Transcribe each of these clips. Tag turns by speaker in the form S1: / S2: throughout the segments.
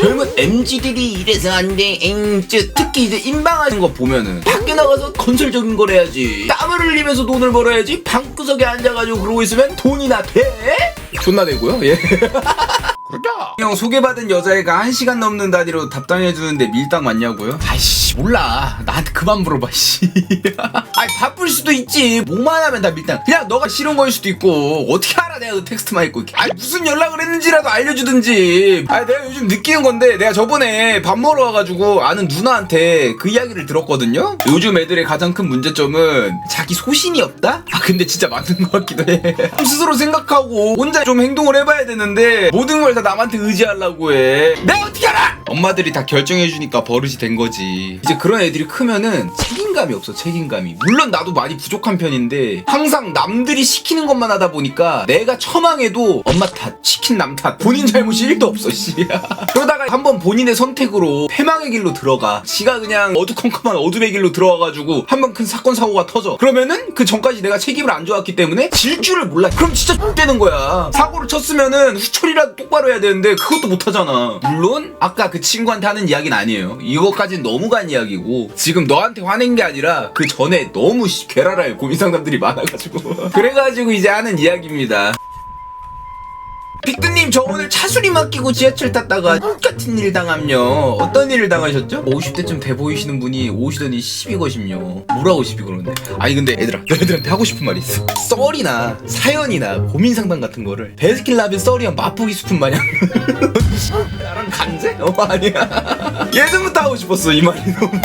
S1: 젊은 MZ들이 이래서 안돼 특히 이제 인방하는 거 보면은 밖에 나가서 건설적인 걸 해야지, 땀을 흘리면서 돈을 벌어야지, 방구석에 앉아가지고 그러고 있으면 돈이나 돼? 존나 되고요. 예. 그렇죠. 형 소개받은 여자애가 1시간 넘는 단위로 답장해주는데 밀당 맞냐고요? 아이씨 몰라, 나한테 그만 물어봐 씨. 아니 바쁠 수도 있지, 뭐만 하면 다 밀당. 그냥 너가 싫은 거일 수도 있고 어떻게 알아 내가 그 텍스트만 읽고 있게. 아니 무슨 연락을 했는지라도 알려주든지. 아니 내가 요즘 느끼는 건데, 내가 저번에 밥 먹으러 와가지고 아는 누나한테 그 이야기를 들었거든요. 요즘 애들의 가장 큰 문제점은 자기 소신이 없다? 아 근데 진짜 맞는 것 같기도 해. 스스로 생각하고 혼자 좀 행동을 해봐야 되는데 모든 걸 다 남한테 의지하려고 해. 내가 어떻게 알아? 엄마들이 다 결정해주니까 버릇이 된 거지. 이제 그런 애들이 크면은 책임감이 없어, 책임감이. 물론 나도 많이 부족한 편인데 항상 남들이 시키는 것만 하다 보니까 내가 처망해도 엄마 탓, 시킨 남 탓, 본인 잘못이 1도 없어 씨. 그러다가 한번 본인의 선택으로 패망의 길로 들어가. 지가 그냥 어두컴컴한 어둠의 길로 들어와가지고 한번 큰 사건 사고가 터져. 그러면은 그 전까지 내가 책임을 안 져왔기 때문에 질 줄을 몰라. 그럼 진짜 X되는 거야. 사고를 쳤으면은 후처리라도 똑바로 해야 되는데 그것도 못하잖아. 물론 아까 그 친구한테 하는 이야기는 아니에요. 이거까지는 너무 간 이야기고, 지금 너한테 화낸 게 아니라 그 전에 너무 괴랄할 고민 상담들이 많아가지고 그래가지고 이제 하는 이야기입니다. 빅드님, 저 오늘 차수리 맡기고 지하철 탔다가 똑같은 일 당함요. 어떤 일을 당하셨죠? 50대쯤 돼 보이시는 분이 오시더니 시비 거심요. 뭐라고 시비 거는데? 아니 근데 얘들아, 너희들한테 하고 싶은 말이 있어. 썰이나 사연이나 고민 상담 같은 거를 베스킨라빈 썰이랑 맛보기 스푼 마냥 나랑 간제? 아니야. 예전부터 하고 싶었어 이 말이.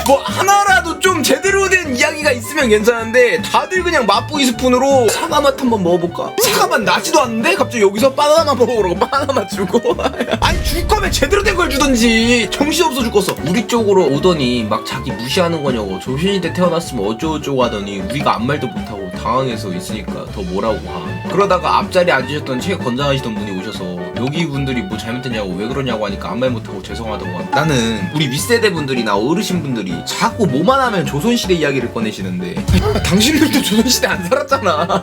S1: 뭐 하나라도 좀 제대로 된 이야기가 있으면 괜찮은데 다들 그냥 맛보기 스푼으로 사과맛 한번 먹어볼까? 사과맛 나지도 않는데 갑자기 여기서 바나나 먹으라고 바나나 주고. 아니 줄 거면 제대로 된 걸 주던지. 정신없어 죽겠어. 우리 쪽으로 오더니 막 자기 무시하는 거냐고, 조선시대 태어났으면 어쩌고저쩌고 하더니 우리가 아무 말도 못하고 당황해서 있으니까 더 뭐라고 함. 그러다가 앞자리에 앉으셨던 체육 건장하시던 분이 오셔서 여기 분들이 뭐 잘못했냐고 왜 그러냐고 하니까 아무 말 못하고 죄송하다고 함. 나는 우리 윗세대 분들이나 어르신분들이 자꾸 뭐만 하면 조선시대 이야기를 꺼내시는데 당신들도 조선시대 안 살았잖아.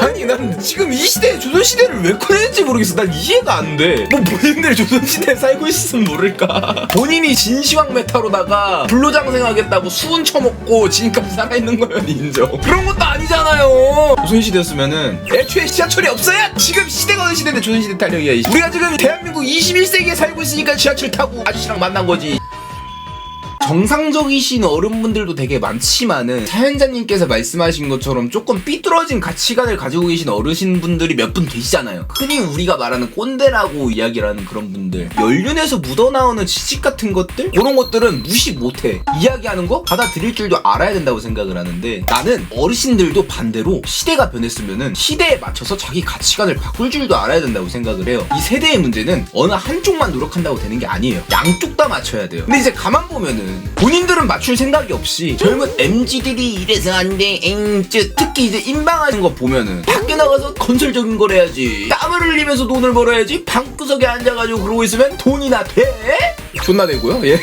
S1: 아니 난 지금 이 시대에 조선시대를 왜 꺼내는지 모르겠어. 난 이해가 안 돼. 뭐 본인들 조선시대에 살고 있으면 모를까. 본인이 진시황 메타로다가 불로장생하겠다고 수은 처먹고 지금까지 살아있는 거면 인정. 그런 것도 아니잖아요. 조선시대였으면은 애초에 지하철이 없어야 지금 시대가 어느 시대인데 조선시대 탄력이야. 우리가 지금 대한민국 21세기에 살고 있으니까 지하철 타고 아저씨랑 만난 거지. 정상적이신 어른분들도 되게 많지만은 사연자님께서 말씀하신 것처럼 조금 삐뚤어진 가치관을 가지고 계신 어르신분들이 몇 분 계시잖아요. 흔히 우리가 말하는 꼰대라고 이야기를 하는 그런 분들, 연륜에서 묻어나오는 지식 같은 것들, 그런 것들은 무시 못해. 이야기하는 거 받아들일 줄도 알아야 된다고 생각을 하는데, 나는 어르신들도 반대로 시대가 변했으면은 시대에 맞춰서 자기 가치관을 바꿀 줄도 알아야 된다고 생각을 해요. 이 세대의 문제는 어느 한쪽만 노력한다고 되는 게 아니에요. 양쪽 다 맞춰야 돼요. 근데 이제 가만 보면은 본인들은 맞출 생각이 없이 젊은 MZ들이 이래서 안돼 특히 이제 인방하는 거 보면은 밖에 나가서 건설적인 걸 해야지, 땀을 흘리면서 돈을 벌어야지, 방구석에 앉아가지고 그러고 있으면 돈이나 돼? 존나 되고요. 예.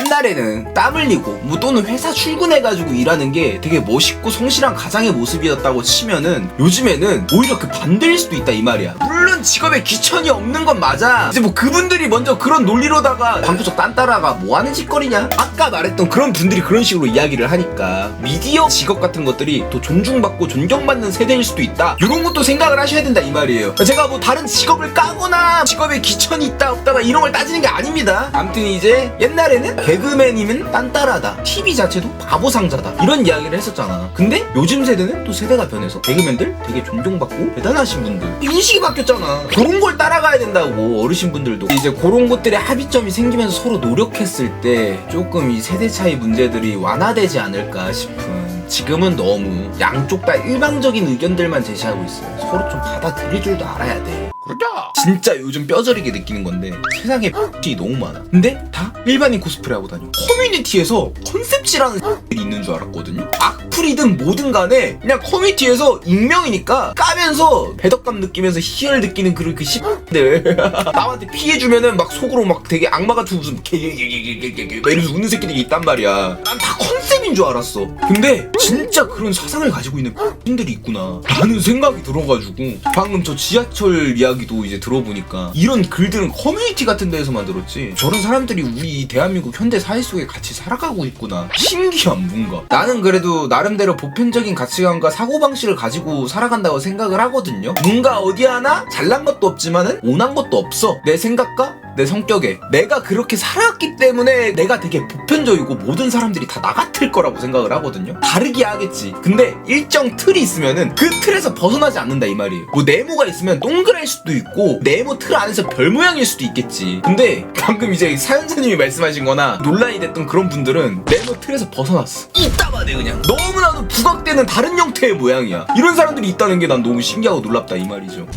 S1: 옛날에는 땀 흘리고 뭐 또는 회사 출근해가지고 일하는 게 되게 멋있고 성실한 가장의 모습이었다고 치면은 요즘에는 오히려 그 반대일 수도 있다 이 말이야. 물론 직업에 귀천이 없는 건 맞아. 이제 뭐 그분들이 먼저 그런 논리로다가 방구석 딴따라가 뭐 하는 짓거리냐, 아까 말했던 그런 분들이 그런 식으로 이야기를 하니까 미디어 직업 같은 것들이 또 존중받고 존경받는 세대일 수도 있다, 이런 것도 생각을 하셔야 된다 이 말이에요. 제가 뭐 다른 직업을 까거나 직업에 귀천이 있다 없다가 이런 걸 따지는 게 아닙니다. 아무튼 이제 옛날에는 개그맨이면 딴따라다, TV 자체도 바보상자다, 이런 이야기를 했었잖아. 근데 요즘 세대는 또 세대가 변해서 개그맨들 되게 존경받고 대단하신 분들, 인식이 바뀌었잖아. 그런 걸 따라가야 된다고. 어르신분들도 이제 그런 것들의 합의점이 생기면서 서로 노력했을 때 조금 이 세대 차이 문제들이 완화되지 않을까 싶은, 지금은 너무 양쪽 다 일방적인 의견들만 제시하고 있어요. 서로 좀 받아들일 줄도 알아야 돼. 그렇죠. 진짜 요즘 뼈저리게 느끼는 건데 세상에 X이 너무 많아. 근데 다 일반인 코스프레 하고 다녀. 커뮤니티에서 컨셉지라는 X들이 있는 줄 알았거든요. 악플이든 뭐든 간에 그냥 커뮤니티에서 익명이니까 까면서 배덕감 느끼면서 희열 느끼는 그런 그 X들 남한테 피해주면은 막 속으로 막 되게 악마 같은 무슨 막 이러면서 웃는 새끼들이 있단 말이야. 난 다 컨셉인 X인 줄 알았어. 근데 진짜 그런 사상을 가지고 있는 X인들이 있구나 라는 생각이 들어가지고 방금 저 지하철 이야기도 이제 들어보니까 이런 글들은 커뮤니티 같은 데에서 만들었지 저런 사람들이 우리 대한민국 현대 사회 속에 같이 살아가고 있구나. 신기한 뭔가. 나는 그래도 나름대로 보편적인 가치관과 사고방식을 가지고 살아간다고 생각을 하거든요. 뭔가 어디 하나 잘난 것도 없지만은 온한 것도 없어. 내 생각과 내 성격에 내가 그렇게 살아왔기 때문에 내가 되게 보편적이고 모든 사람들이 다 나 같을 거라고 생각을 하거든요. 다르게 하겠지. 근데 일정 틀이 있으면은 그 틀에서 벗어나지 않는다 이 말이에요. 뭐 네모가 있으면 동그랄 수도 있고 네모 틀 안에서 별 모양일 수도 있겠지. 근데 방금 이제 사연자님이 말씀하신 거나 논란이 됐던 그런 분들은 네모 틀에서 벗어났어. 이따마네 그냥. 너무나도 부각되는 다른 형태의 모양이야. 이런 사람들이 있다는 게 난 너무 신기하고 놀랍다 이 말이죠.